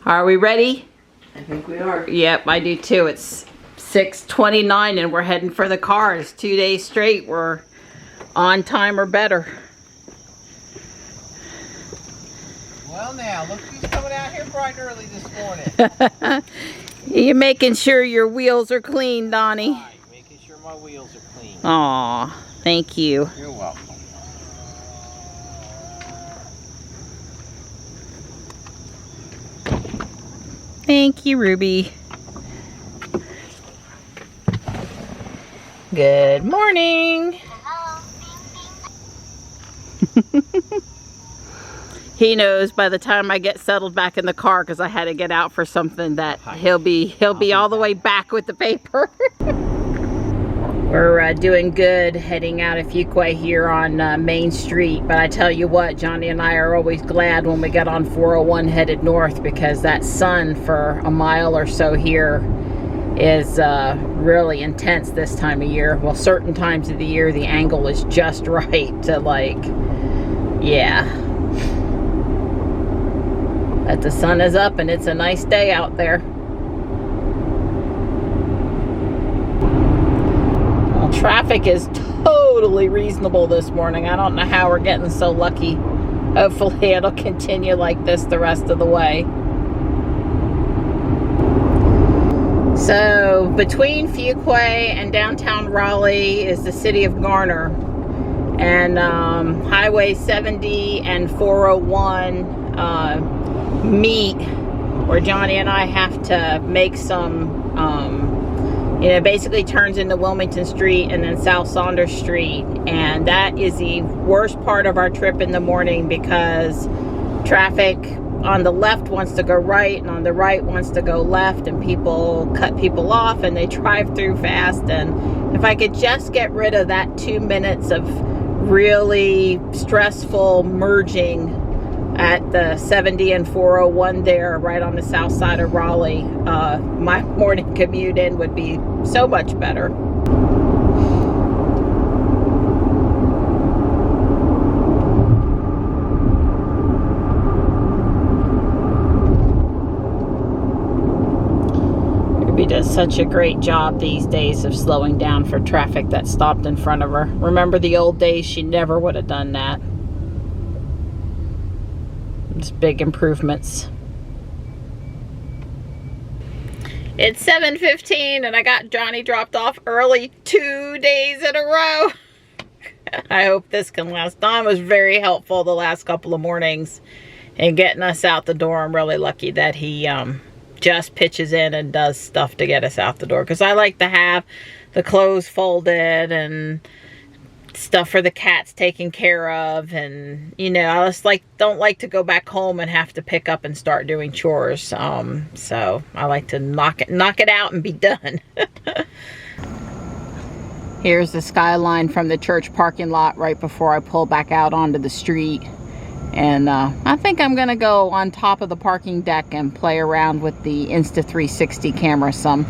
Are we ready? I think we are. Yep, I do too. It's 6:29 and we're heading for the cars. 2 days straight we're on time or better. Well now, look who's coming out here bright and early this morning. You're making sure your wheels are clean, Donnie. Right, making sure my wheels are clean. Aw, thank you. You're welcome. Thank you, Ruby. Good morning. He knows by the time I get settled back in the car, because I had to get out for something, that he'll be all the way back with the paper. We're doing good heading out of Fuquay here on Main Street, but I tell you what, Johnny and I are always glad when we get on 401 headed north, because that sun for a mile or so here is really intense this time of year. Well, certain times of the year the angle is just right to, like, yeah. But the sun is up and it's a nice day out there. Well, traffic is totally reasonable this morning. I don't know how we're getting so lucky. Hopefully it'll continue like this the rest of the way. So between Fuquay and downtown Raleigh is the city of Garner, and Highway 70 and 401 meet where Johnny and I have to make some, you know, basically turns into Wilmington Street and then South Saunders Street, and that is the worst part of our trip in the morning because traffic on the left wants to go right and on the right wants to go left, and people cut people off and they drive through fast. And if I could just get rid of that 2 minutes of really stressful merging at the 70 and 401 there right on the south side of Raleigh, my morning commute in would be so much better. Ruby does such a great job these days of slowing down for traffic that stopped in front of her. Remember the old days, she never would have done that. It's big improvements. It's 7:15 and I got Johnny dropped off early 2 days in a row. I hope this can last. Don was very helpful the last couple of mornings in getting us out the door. I'm really lucky that he just pitches in and does stuff to get us out the door, because I like to have the clothes folded and stuff for the cats taken care of, and you know, I just don't like to go back home and have to pick up and start doing chores. So I like to knock it out and be done. Here's the skyline from the church parking lot right before I pull back out onto the street, and I think I'm gonna go on top of the parking deck and play around with the Insta360 camera some.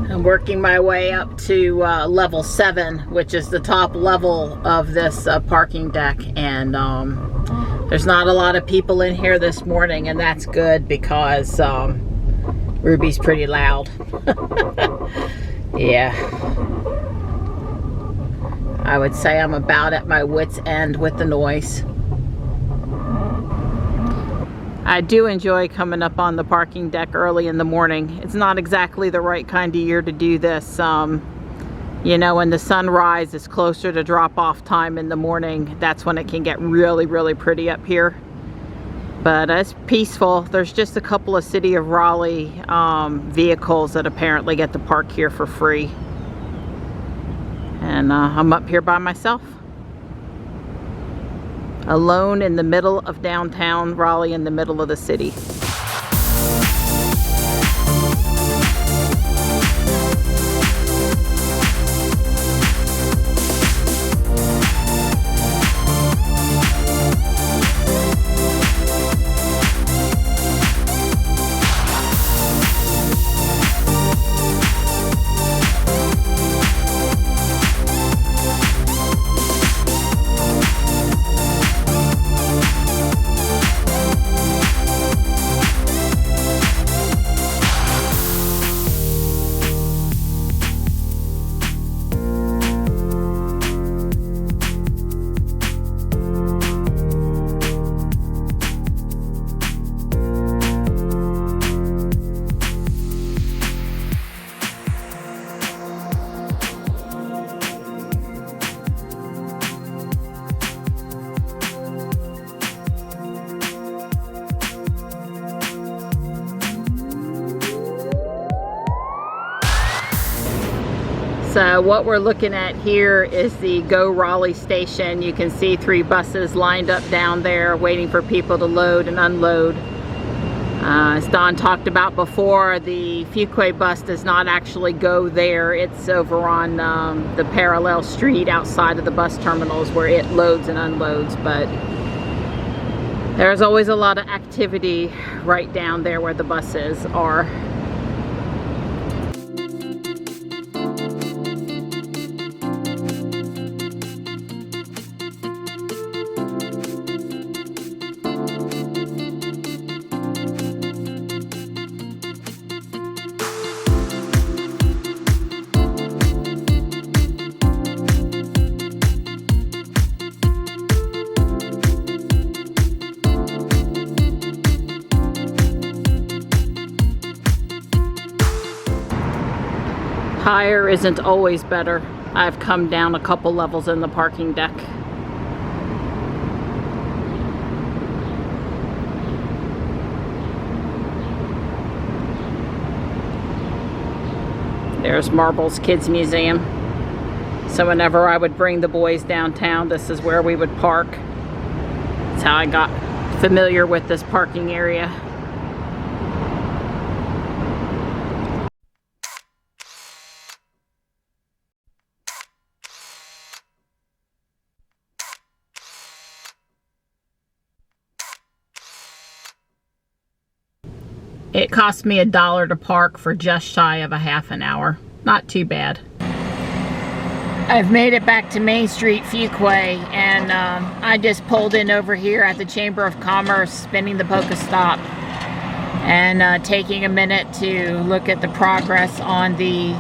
I'm working my way up to level 7, which is the top level of this parking deck, and there's not a lot of people in here this morning, and that's good because Ruby's pretty loud. Yeah, I would say I'm about at my wit's end with the noise. I do enjoy coming up on the parking deck early in the morning. It's not exactly the right kind of year to do this. You know, when the sunrise is closer to drop-off time in the morning, that's when it can get really, really pretty up here. But it's peaceful. There's just a couple of City of Raleigh vehicles that apparently get to park here for free. And I'm up here by myself. Alone in the middle of downtown Raleigh, in the middle of the city. So what we're looking at here is the Go Raleigh station. You can see 3 buses lined up down there waiting for people to load and unload. As Don talked about before, the Fuquay bus does not actually go there. It's over on the parallel street outside of the bus terminals where it loads and unloads. But there's always a lot of activity right down there where the buses are. Higher isn't always better. I've come down a couple levels in the parking deck. There's Marbles Kids Museum. So whenever I would bring the boys downtown, this is where we would park. That's how I got familiar with this parking area. It cost me $1 to park for just shy of a half an hour. Not too bad. I've made it back to Main Street, Fuquay, and I just pulled in over here at the Chamber of Commerce, spinning the Pokestop, and taking a minute to look at the progress on the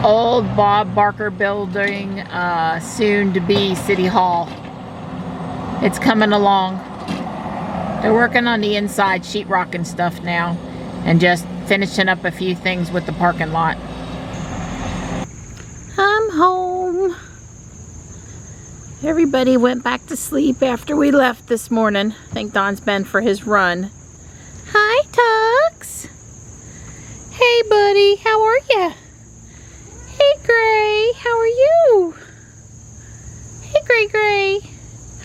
old Bob Barker building, soon to be City Hall. It's coming along. They're working on the inside sheetrock and stuff now, and just finishing up a few things with the parking lot. I'm home. Everybody went back to sleep after we left this morning. Thank Don's been for his run. Hi, Tux. Hey, buddy. How are you? Hey, Gray. How are you? Hey, Gray Gray.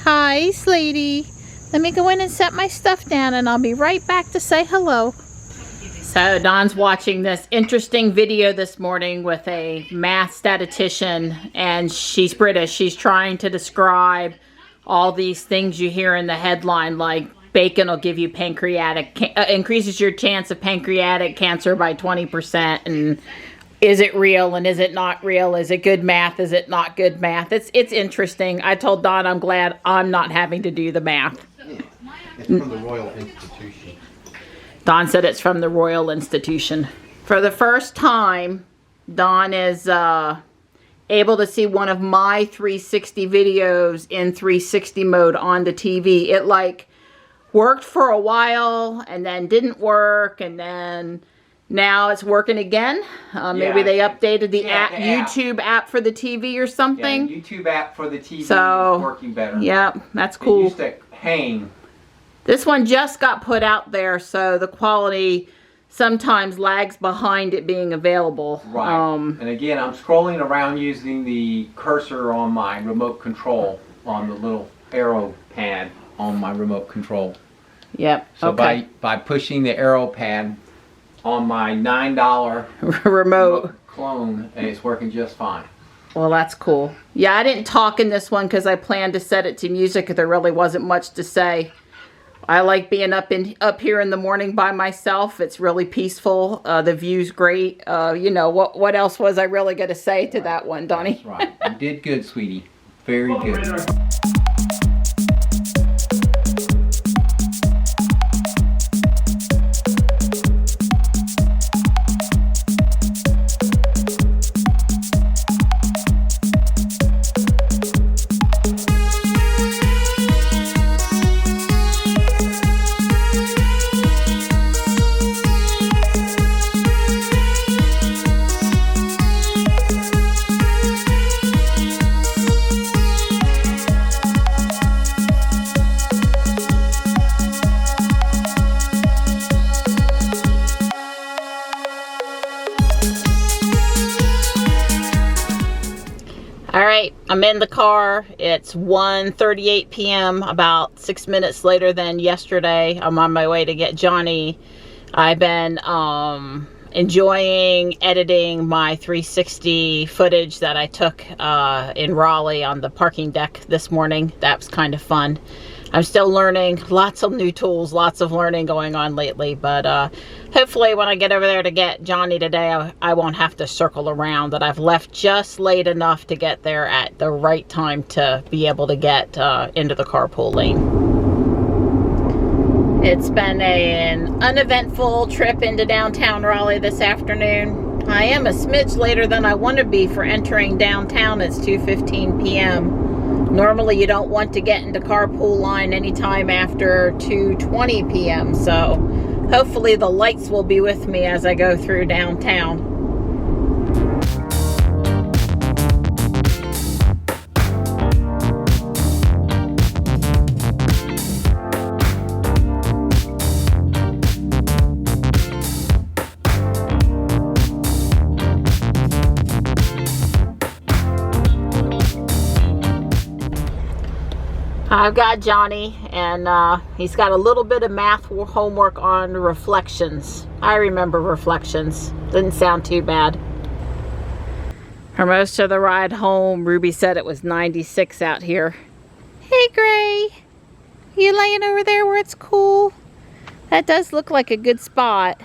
Hi, Slaty. Let me go in and set my stuff down, and I'll be right back to say hello. So Don's watching this interesting video this morning with a math statistician, and she's British. She's trying to describe all these things you hear in the headline, like bacon will give you increases your chance of pancreatic cancer by 20%, and is it real and is it not real? Is it good math? Is it not good math? It's interesting. I told Don I'm glad I'm not having to do the math. It's from the Royal Institution. Don said it's from the Royal Institution. For the first time, Don is able to see one of my 360 videos in 360 mode on the TV. It like worked for a while and then didn't work, and then now it's working again. Maybe they updated the YouTube app for the TV or something. Yeah, YouTube app for the TV is working better. Yeah, that's cool. It used to hang. This one just got put out there, so the quality sometimes lags behind it being available. Right. And again, I'm scrolling around using the cursor on my remote control on the little arrow pad on my remote control. Yep. So by pushing the arrow pad on my $9 remote clone, and it's working just fine. Well, that's cool. Yeah, I didn't talk in this one because I planned to set it to music. There really wasn't much to say. I like being up here in the morning by myself. It's really peaceful. The view's great. You know, what else was I really going to say to that one, Donnie? That's right. You did good, sweetie. Very good. All right, I'm in the car. It's 1:38 p.m., about 6 minutes later than yesterday. I'm on my way to get Johnny. I've been enjoying editing my 360 footage that I took in Raleigh on the parking deck this morning. That was kind of fun. I'm still learning, lots of new tools, lots of learning going on lately, but hopefully when I get over there to get Johnny today, I won't have to circle around, that I've left just late enough to get there at the right time to be able to get into the carpool lane. It's been an uneventful trip into downtown Raleigh this afternoon. I am a smidge later than I want to be for entering downtown. It's 2:15 p.m. Normally you don't want to get into carpool line anytime after 2:20 p.m. So hopefully the lights will be with me as I go through downtown. I've got Johnny, and he's got a little bit of math homework on reflections. I remember reflections. Didn't sound too bad. For most of the ride home, Ruby said it was 96 out here. Hey, Gray. You laying over there where it's cool? That does look like a good spot.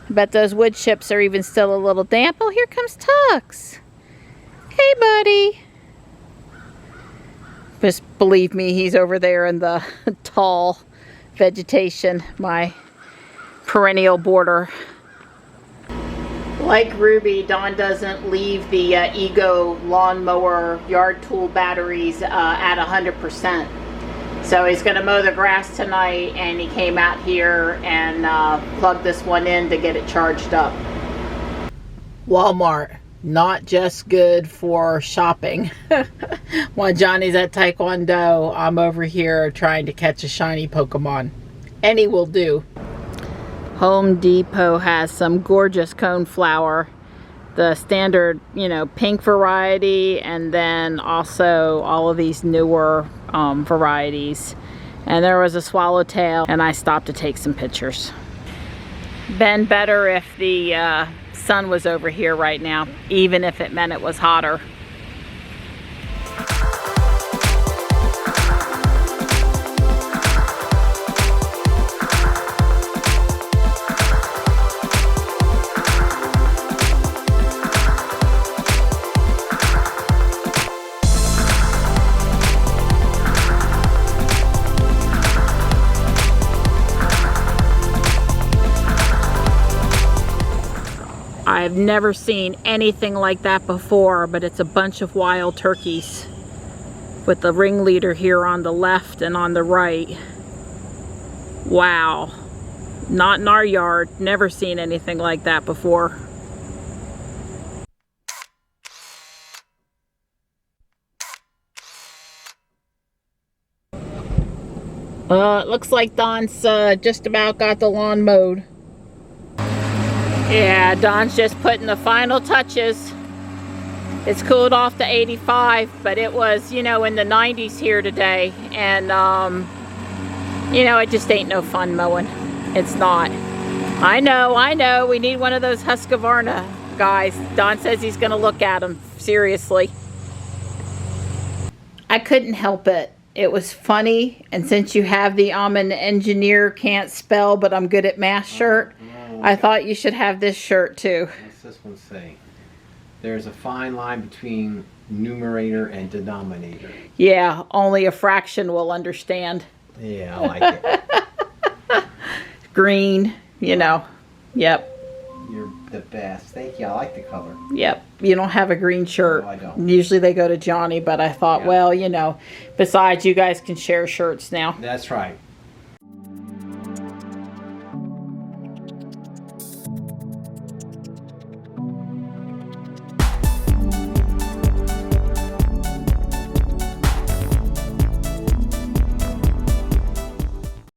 I bet those wood chips are even still a little damp. Oh, here comes Tux. Hey, buddy. Just believe me, he's over there in the tall vegetation, my perennial border. Like Ruby, Don doesn't leave the Ego lawnmower yard tool batteries at 100%. So he's going to mow the grass tonight, and he came out here and plugged this one in to get it charged up. Walmart. Not just good for shopping. While Johnny's at Taekwondo, I'm over here trying to catch a shiny Pokemon. Any will do. Home Depot has some gorgeous coneflower. The standard, pink variety, and then also all of these newer varieties. And there was a swallowtail, and I stopped to take some pictures. Been better if the sun was over here right now, even if it meant it was hotter. I've never seen anything like that before, but it's a bunch of wild turkeys with the ringleader here on the left and on the right. Wow. Not in our yard. Never seen anything like that before. It looks like Don's just about got the lawn mowed. Yeah, Don's just putting the final touches. It's cooled off to 85, but it was, in the 90s here today. And, it just ain't no fun mowing. It's not. I know. We need one of those Husqvarna guys. Don says he's going to look at them. Seriously. I couldn't help it. It was funny. And since you have the I'm an engineer, can't spell, but I'm good at math shirt, I thought you should have this shirt too. What's this one say? There's a fine line between numerator and denominator. Yeah, only a fraction will understand. Yeah, I like it. Green, Yep. You're the best. Thank you. I like the color. Yep. You don't have a green shirt. No, I don't. Usually they go to Johnny, but I thought, well, besides, you guys can share shirts now. That's right.